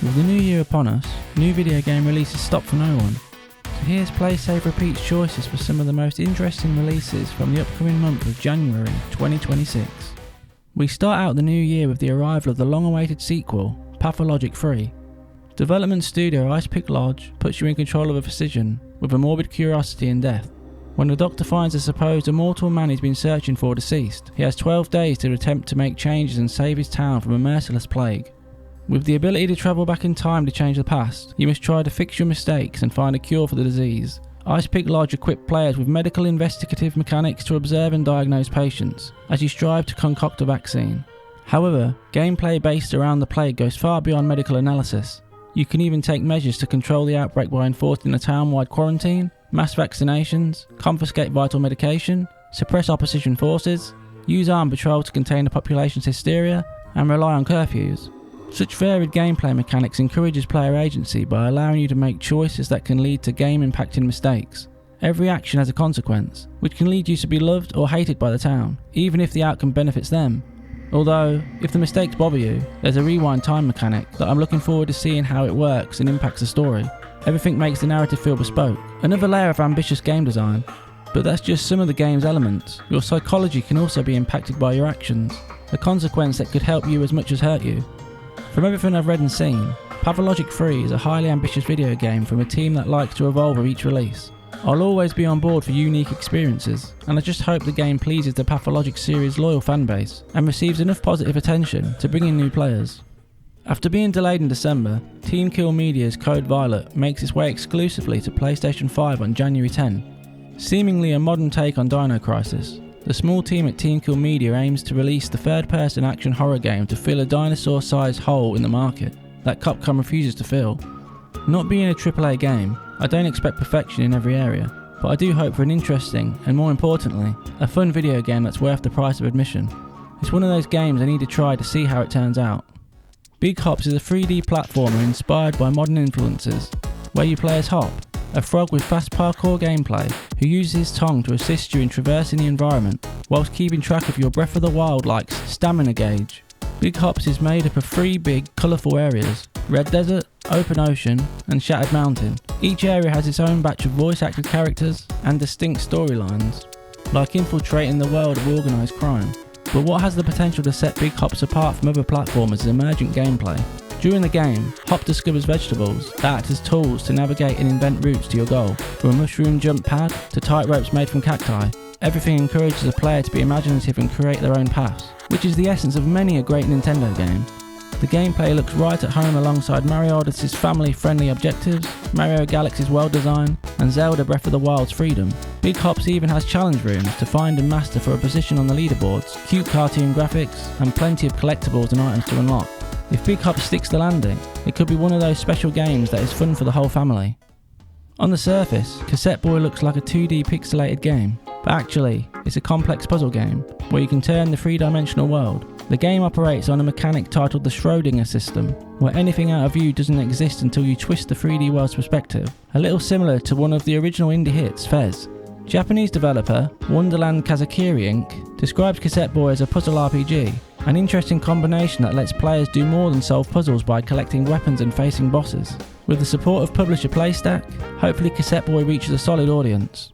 With the new year upon us, new video game releases stop for no one. So here's Play Save Repeat's choices for some of the most interesting releases from the upcoming month of January 2026. We start out the new year with the arrival of the long-awaited sequel, Pathologic 3. Development studio Ice Pick Lodge puts you in control of a physician with a morbid curiosity in death. When the doctor finds a supposed immortal man he's been searching for deceased, he has 12 days to attempt to make changes and save his town from a merciless plague. With the ability to travel back in time to change the past, you must try to fix your mistakes and find a cure for the disease. Ice Pick Lodge equipped players with medical investigative mechanics to observe and diagnose patients, as you strive to concoct a vaccine. However, gameplay based around the plague goes far beyond medical analysis. You can even take measures to control the outbreak by enforcing a town-wide quarantine, mass vaccinations, confiscate vital medication, suppress opposition forces, use armed patrol to contain the population's hysteria, and rely on curfews. Such varied gameplay mechanics encourages player agency by allowing you to make choices that can lead to game-impacting mistakes. Every action has a consequence, which can lead you to be loved or hated by the town, even if the outcome benefits them. Although, if the mistakes bother you, there's a rewind time mechanic that I'm looking forward to seeing how it works and impacts the story. Everything makes the narrative feel bespoke. Another layer of ambitious game design. But that's just some of the game's elements. Your psychology can also be impacted by your actions, a consequence that could help you as much as hurt you. From everything I've read and seen, Pathologic 3 is a highly ambitious video game from a team that likes to evolve with each release. I'll always be on board for unique experiences, and I just hope the game pleases the Pathologic series' loyal fanbase and receives enough positive attention to bring in new players. After being delayed in December, Team Kill Media's Code Violet makes its way exclusively to PlayStation 5 on January 10. Seemingly a modern take on Dino Crisis, the small team at Team Kill Media aims to release the third-person action horror game to fill a dinosaur-sized hole in the market that Capcom refuses to fill. Not being a AAA game, I don't expect perfection in every area, but I do hope for an interesting, and more importantly, a fun video game that's worth the price of admission. It's one of those games I need to try to see how it turns out. Big Hops is a 3D platformer inspired by modern influences, where you play as Hop, a frog with fast parkour gameplay who uses his tongue to assist you in traversing the environment whilst keeping track of your Breath of the Wild-like stamina gauge. Big Hops is made up of 3 big, colourful areas: Red Desert, Open Ocean and Shattered Mountain. Each area has its own batch of voice-acted characters and distinct storylines, like infiltrating the world of organised crime. But what has the potential to set Big Hops apart from other platformers is emergent gameplay. During the game, Hop discovers vegetables that act as tools to navigate and invent routes to your goal, from a mushroom jump pad to tight ropes made from cacti. Everything encourages a player to be imaginative and create their own paths, which is the essence of many a great Nintendo game. The gameplay looks right at home alongside Mario Odyssey's family-friendly objectives, Mario Galaxy's world design, and Zelda Breath of the Wild's freedom. Big Hops even has challenge rooms to find and master for a position on the leaderboards, cute cartoon graphics, and plenty of collectibles and items to unlock. If Big Hops sticks the landing, it could be one of those special games that is fun for the whole family. On the surface, Cassette Boy looks like a 2D pixelated game, but actually, it's a complex puzzle game, where you can turn the three-dimensional world. The game operates on a mechanic titled the Schrödinger system, where anything out of view doesn't exist until you twist the 3D world's perspective, a little similar to one of the original indie hits, Fez. Japanese developer Wonderland Kazakiri Inc. describes Cassette Boy as a puzzle RPG, an interesting combination that lets players do more than solve puzzles by collecting weapons and facing bosses. With the support of publisher PlayStack, hopefully Cassette Boy reaches a solid audience.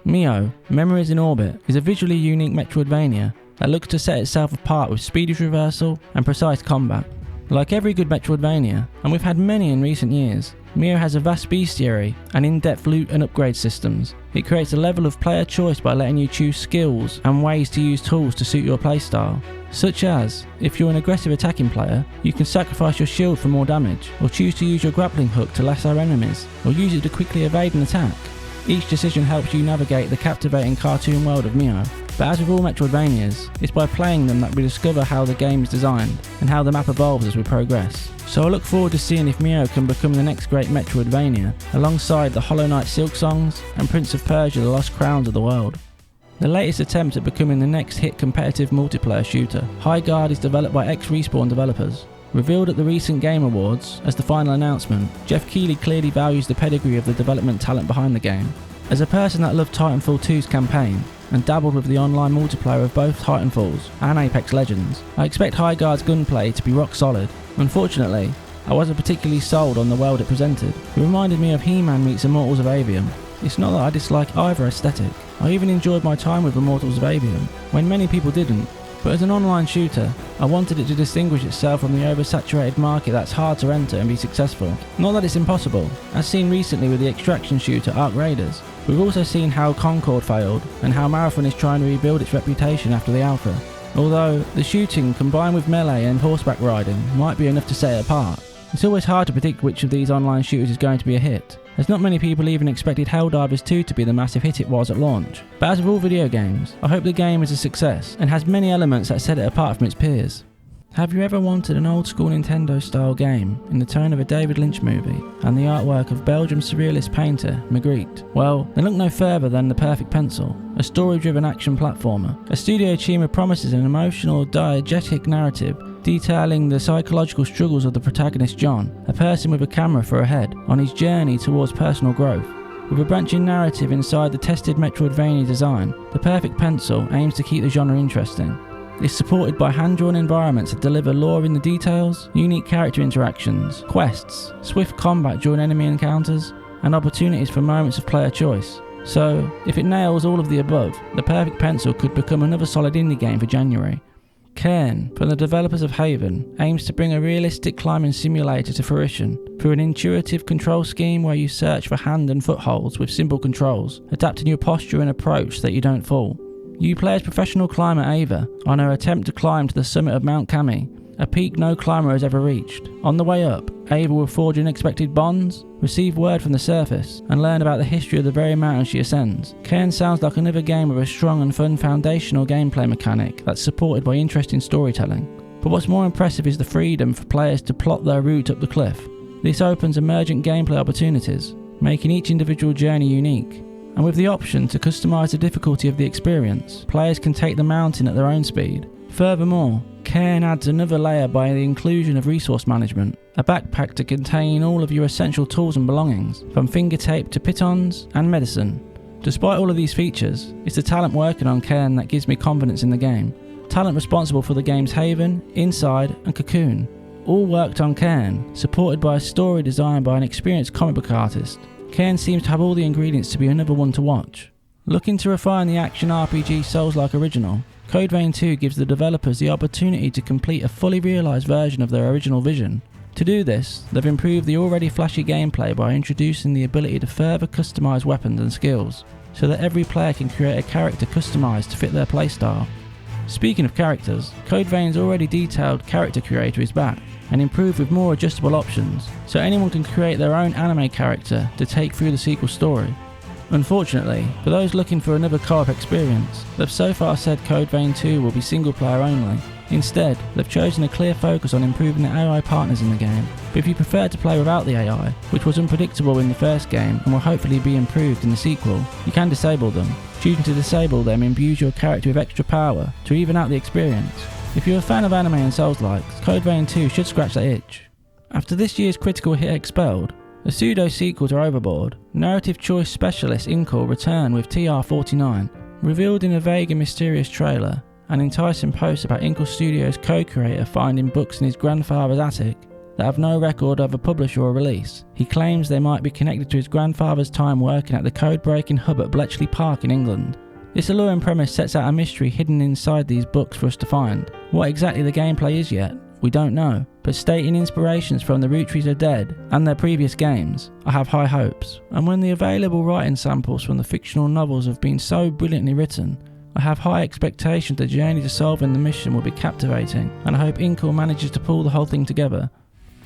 Mio, Memories in Orbit, is a visually unique Metroidvania that looks to set itself apart with speedy traversal and precise combat. Like every good Metroidvania, and we've had many in recent years, Mio has a vast bestiary and in-depth loot and upgrade systems. It creates a level of player choice by letting you choose skills and ways to use tools to suit your playstyle. Such as, if you're an aggressive attacking player, you can sacrifice your shield for more damage, or choose to use your grappling hook to lasso enemies, or use it to quickly evade an attack. Each decision helps you navigate the captivating cartoon world of Mio. But as with all Metroidvanias, it's by playing them that we discover how the game is designed and how the map evolves as we progress. So I look forward to seeing if Mio can become the next great Metroidvania, alongside the Hollow Knight Silk Songs and Prince of Persia: The Lost Crowns of the world. The latest attempt at becoming the next hit competitive multiplayer shooter, Highguard is developed by ex-Respawn developers. Revealed at the recent Game Awards as the final announcement, Jeff Keighley clearly values the pedigree of the development talent behind the game. As a person that loved Titanfall 2's campaign, and dabbled with the online multiplayer of both Titanfalls and Apex Legends, I expect Highguard's gunplay to be rock solid. Unfortunately, I wasn't particularly sold on the world it presented. It reminded me of He-Man meets Immortals of Avium. It's not that I dislike either aesthetic. I even enjoyed my time with Immortals of Avium, when many people didn't. But as an online shooter, I wanted it to distinguish itself from the oversaturated market that's hard to enter and be successful. Not that it's impossible, as seen recently with the extraction shooter Ark Raiders. We've also seen how Concord failed, and how Marathon is trying to rebuild its reputation after the alpha. Although, the shooting combined with melee and horseback riding might be enough to set it apart. It's always hard to predict which of these online shooters is going to be a hit, as not many people even expected Helldivers 2 to be the massive hit it was at launch. But as with all video games, I hope the game is a success and has many elements that set it apart from its peers. Have you ever wanted an old school Nintendo style game in the tone of a David Lynch movie and the artwork of Belgian surrealist painter Magritte? Well, then look no further than The Perfect Pencil, a story-driven action platformer. A studio team promises an emotional, diegetic narrative detailing the psychological struggles of the protagonist John, a person with a camera for a head, on his journey towards personal growth. With a branching narrative inside the tested Metroidvania design, The Perfect Pencil aims to keep the genre interesting. It's supported by hand-drawn environments that deliver lore in the details, unique character interactions, quests, swift combat during enemy encounters, and opportunities for moments of player choice. So, if it nails all of the above, The Perfect Pencil could become another solid indie game for January. Cairn, from the developers of Haven, aims to bring a realistic climbing simulator to fruition through an intuitive control scheme where you search for hand and footholds with simple controls, adapting your posture and approach so that you don't fall. You play as professional climber Ava on her attempt to climb to the summit of Mount Kami, a peak no climber has ever reached. On the way up, Ava will forge unexpected bonds, receive word from the surface, and learn about the history of the very mountain she ascends. Cairn sounds like another game with a strong and fun foundational gameplay mechanic that's supported by interesting storytelling. But what's more impressive is the freedom for players to plot their route up the cliff. This opens emergent gameplay opportunities, making each individual journey unique. And with the option to customise the difficulty of the experience, players can take the mountain at their own speed. Furthermore, Cairn adds another layer by the inclusion of resource management, a backpack to contain all of your essential tools and belongings, from finger tape to pitons and medicine. Despite all of these features, it's the talent working on Cairn that gives me confidence in the game. Talent responsible for the games Haven, Inside and Cocoon. All worked on Cairn, supported by a story designed by an experienced comic book artist. Cairn seems to have all the ingredients to be another one to watch. Looking to refine the action RPG Souls-like original, Code Vein 2 gives the developers the opportunity to complete a fully realised version of their original vision. To do this, they've improved the already flashy gameplay by introducing the ability to further customise weapons and skills, so that every player can create a character customised to fit their playstyle. Speaking of characters, Code Vein's already detailed character creator is back, and improved with more adjustable options, so anyone can create their own anime character to take through the sequel story. Unfortunately, for those looking for another co-op experience, they've so far said Code Vein 2 will be single player only. Instead, they've chosen a clear focus on improving the AI partners in the game, but if you prefer to play without the AI, which was unpredictable in the first game and will hopefully be improved in the sequel, you can disable them. Choosing to disable them imbues your character with extra power to even out the experience. If you're a fan of anime and Souls-likes, Code Vein 2 should scratch that itch. After this year's critical hit Expelled, a pseudo-sequel to Overboard, narrative choice specialist Inkle return with TR49, revealed in a vague and mysterious trailer, an enticing post about Inkle Studios co-creator finding books in his grandfather's attic that have no record of a publisher or release. He claims they might be connected to his grandfather's time working at the code-breaking hub at Bletchley Park in England. This alluring premise sets out a mystery hidden inside these books for us to find. What exactly the gameplay is yet, we don't know, but stating inspirations from the Root Trees Are Dead and their previous games, I have high hopes. And when the available writing samples from the fictional novels have been so brilliantly written, I have high expectations the journey to solving the mission will be captivating, and I hope Inkle manages to pull the whole thing together.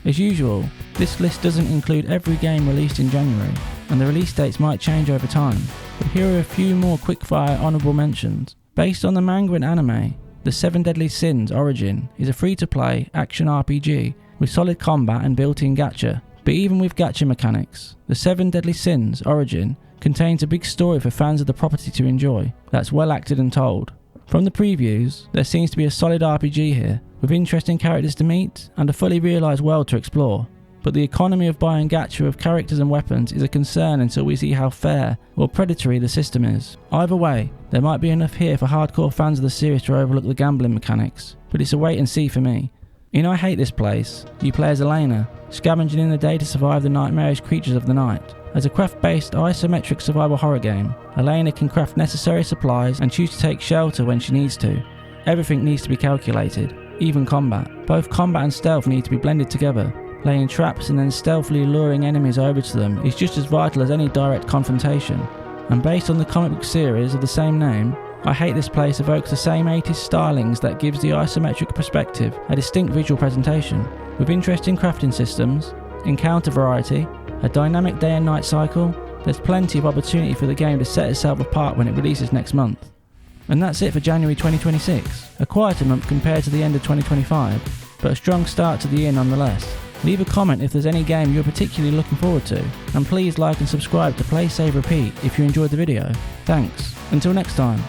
As usual, this list doesn't include every game released in January, and the release dates might change over time, but here are a few more quickfire honourable mentions. Based on the manga and anime, The 7 Deadly Sins Origin is a free-to-play action RPG with solid combat and built-in gacha. But even with gacha mechanics, The 7 Deadly Sins Origin contains a big story for fans of the property to enjoy, that's well acted and told. From the previews, there seems to be a solid RPG here, with interesting characters to meet and a fully realised world to explore. But the economy of buying gacha of characters and weapons is a concern until we see how fair or predatory the system is. Either way, there might be enough here for hardcore fans of the series to overlook the gambling mechanics, but it's a wait and see for me. In I Hate This Place, you play as Elena, scavenging in the day to survive the nightmarish creatures of the night. As a craft-based isometric survival horror game, Elena can craft necessary supplies and choose to take shelter when she needs to. Everything needs to be calculated, even combat. Both combat and stealth need to be blended together. Laying traps and then stealthily luring enemies over to them is just as vital as any direct confrontation. And based on the comic book series of the same name, I Hate This Place evokes the same 80s stylings that gives the isometric perspective a distinct visual presentation. With interesting crafting systems, encounter variety, a dynamic day and night cycle, there's plenty of opportunity for the game to set itself apart when it releases next month. And that's it for January 2026, a quieter month compared to the end of 2025, but a strong start to the year nonetheless. Leave a comment if there's any game you're particularly looking forward to, and please like and subscribe to Play Save Repeat if you enjoyed the video. Thanks, until next time.